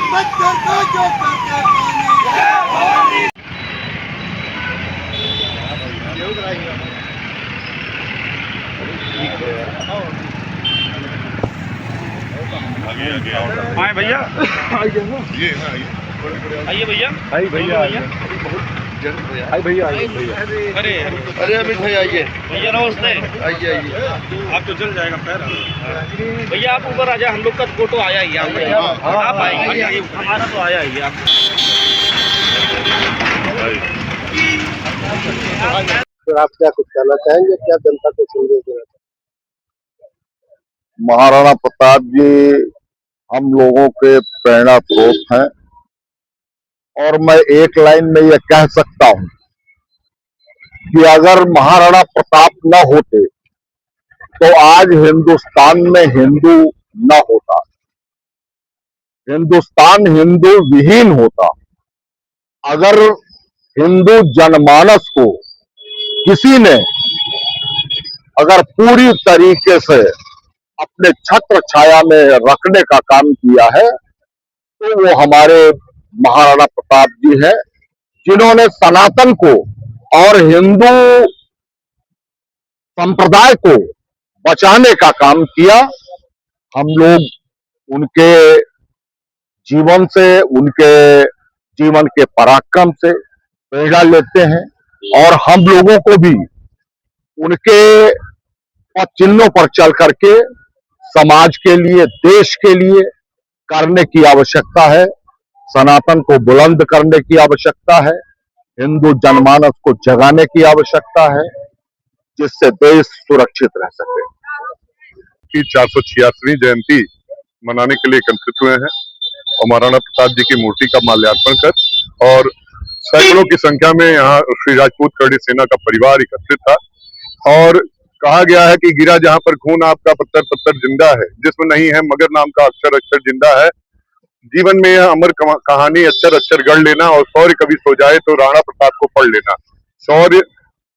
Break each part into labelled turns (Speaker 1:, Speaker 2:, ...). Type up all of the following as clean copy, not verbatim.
Speaker 1: पत्थर को जो करके पानी।
Speaker 2: आए भैया, आइए भैया,
Speaker 3: आइए भैया, आइए भैया, आइए भैया।
Speaker 2: अरे
Speaker 3: अरे अमित भाई आइए,
Speaker 2: भैया नमस्ते।
Speaker 3: आइए आइए।
Speaker 2: आप तो चल जाएगा पैर। भैया आप ऊपर आ जाए, हम लोग का फोटो आया ही है। आप आएंगे, हमारा तो आया ही है।
Speaker 3: तो आप क्या कुछ कहना चाहेंगे, क्या जनता को संदेश देना चाहेंगे? महाराणा प्रताप जी हम लोगों के प्रेरणा स्रोत हैं और मैं एक लाइन में यह कह सकता हूं कि अगर महाराणा प्रताप न होते तो आज हिंदुस्तान में हिंदू न होता, हिंदुस्तान हिंदू विहीन होता। अगर हिंदू जनमानस को किसी ने अगर पूरी तरीके से अपने छत्र छाया में रखने का काम किया है तो वो हमारे महाराणा प्रताप जी हैं, जिन्होंने सनातन को और हिंदू संप्रदाय को बचाने का काम किया। हम लोग उनके जीवन से, उनके जीवन के पराक्रम से प्रेरणा लेते हैं और हम लोगों को भी उनके पद चिन्हों पर चल करके समाज के लिए, देश के लिए करने की आवश्यकता है। सनातन को बुलंद करने की आवश्यकता है, हिंदू जनमानस को जगाने की आवश्यकता है, जिससे देश सुरक्षित रह सके।
Speaker 4: की 486वीं जयंती मनाने के लिए एकत्रित हुए हैं और महाराणा प्रताप जी की मूर्ति का माल्यार्पण कर और सैकड़ों की संख्या में यहाँ श्री राजपूत करणी सेना का परिवार एकत्रित था। और कहा गया है कि गिरा जहां पर खून आपका पत्थर पत्थर जिंदा है, जिसमें नहीं है मगर नाम का अक्षर अक्षर जिंदा है। जीवन में यह अमर कहानी अक्षर अक्षर गढ़ लेना और शौर्य कभी सो जाए तो राणा प्रताप को पढ़ लेना। शौर्य,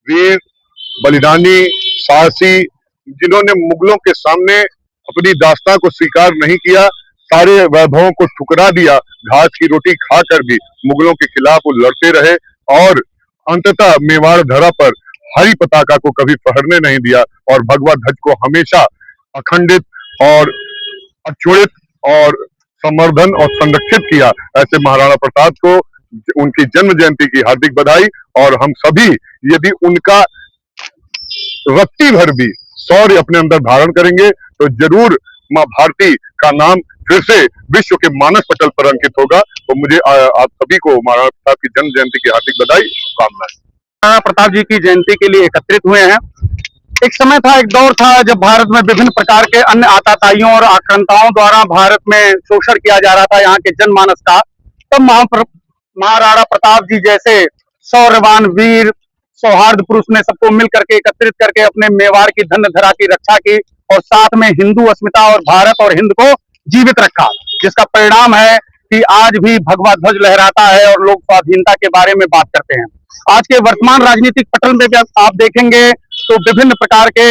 Speaker 4: वीर, बलिदानी, साहसी, जिन्होंने मुगलों के सामने अपनी दास्तां को स्वीकार नहीं किया, सारे वैभवों को ठुकरा दिया, घास की रोटी खाकर भी मुगलों के खिलाफ वो लड़ते रहे और अंततः मेवाड़ धरा पर हरी पताका को कभी फहरने नहीं दिया और भगवा ध्वज को हमेशा अखंडित और अक्षुणित और संवर्धन और संरक्षित किया। ऐसे महाराणा प्रताप को उनकी जन्म जयंती की हार्दिक बधाई। और हम सभी यदि उनका रत्ती भर भी शौर्य अपने अंदर धारण करेंगे तो जरूर मां भारती का नाम फिर से विश्व के मानस पटल पर अंकित होगा। तो मुझे आप सभी को महाराणा प्रताप की जन्म जयंती की हार्दिक बधाई, शुभकामनाएं।
Speaker 2: महाराणा प्रताप जी की जयंती के लिए एकत्रित हुए हैं। एक समय था, एक दौर था जब भारत में विभिन्न प्रकार के अन्य आताताइयों और आक्रांताओं द्वारा भारत में शोषण किया जा रहा था यहाँ के जनमानस का। तब महाराणा प्रताप जी जैसे शौर्यवान वीर, सौहार्द पुरुष ने सबको मिल करके एकत्रित करके अपने मेवाड़ की धन्य धरा की रक्षा की और साथ में हिंदू अस्मिता और भारत और हिंद को जीवित रखा, जिसका परिणाम है कि आज भी भगवा ध्वज लहराता है और लोग स्वाधीनता के बारे में बात करते हैं। आज के वर्तमान राजनीतिक पटल में भी आप देखेंगे तो विभिन्न प्रकार के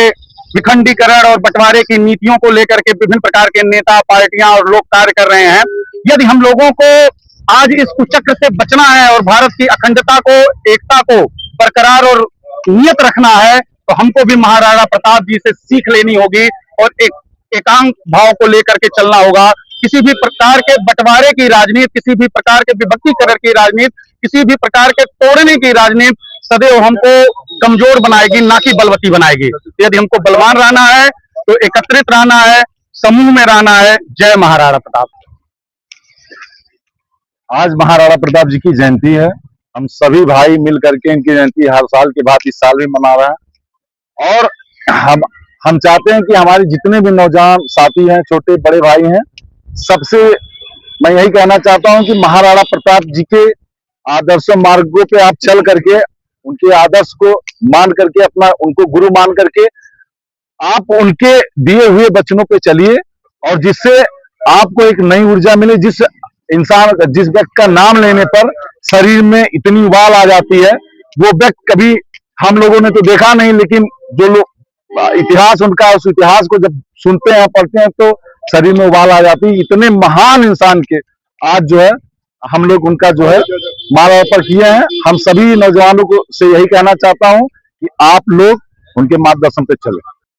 Speaker 2: विखंडीकरण और बंटवारे की नीतियों को लेकर के विभिन्न प्रकार के नेता, पार्टियां और लोग कार्य कर रहे हैं। यदि हम लोगों को आज इस कुचक्र से बचना है और भारत की अखंडता को, एकता को बरकरार और नियत रखना है तो हमको भी महाराणा प्रताप जी से सीख लेनी होगी और एकांक भाव को लेकर के चलना होगा। किसी भी प्रकार के बंटवारे की राजनीति, किसी भी प्रकार के विभक्तिकरण की राजनीति, किसी भी प्रकार के तोड़ने की राजनीति सदैव हमको कमजोर बनाएगी, ना कि बलवती बनाएगी। यदि हमको बलवान रहना है तो एकत्रित रहना है, समूह में रहना है। जय महाराणा प्रताप।
Speaker 3: आज महाराणा प्रताप जी की जयंती है। हम सभी भाई मिल करके इनकी जयंती हर साल के बाद इस साल भी मना रहे हैं और हम चाहते हैं कि हमारे जितने भी नौजवान साथी हैं, छोटे बड़े भाई हैं, सबसे मैं यही कहना चाहता हूं कि महाराणा प्रताप जी के आदर्श मार्गों पे आप चल करके उनके आदर्श को मान करके, अपना उनको गुरु मान करके आप उनके दिए हुए वचनों पे चलिए और जिससे आपको एक नई ऊर्जा मिले। जिस व्यक्ति का नाम लेने पर शरीर में इतनी उबाल आ जाती है, वो व्यक्ति कभी हम लोगों ने तो देखा नहीं, लेकिन जो लोग इतिहास उनका, उस इतिहास को जब सुनते हैं, पढ़ते हैं तो शरीर में उबाल आ जाती है। इतने महान इंसान के आज जो है हम लोग उनका जो है माल्यार्पण किए हैं। हम सभी नौजवानों को से यही कहना चाहता हूं कि आप लोग उनके मार्गदर्शन पे चलें।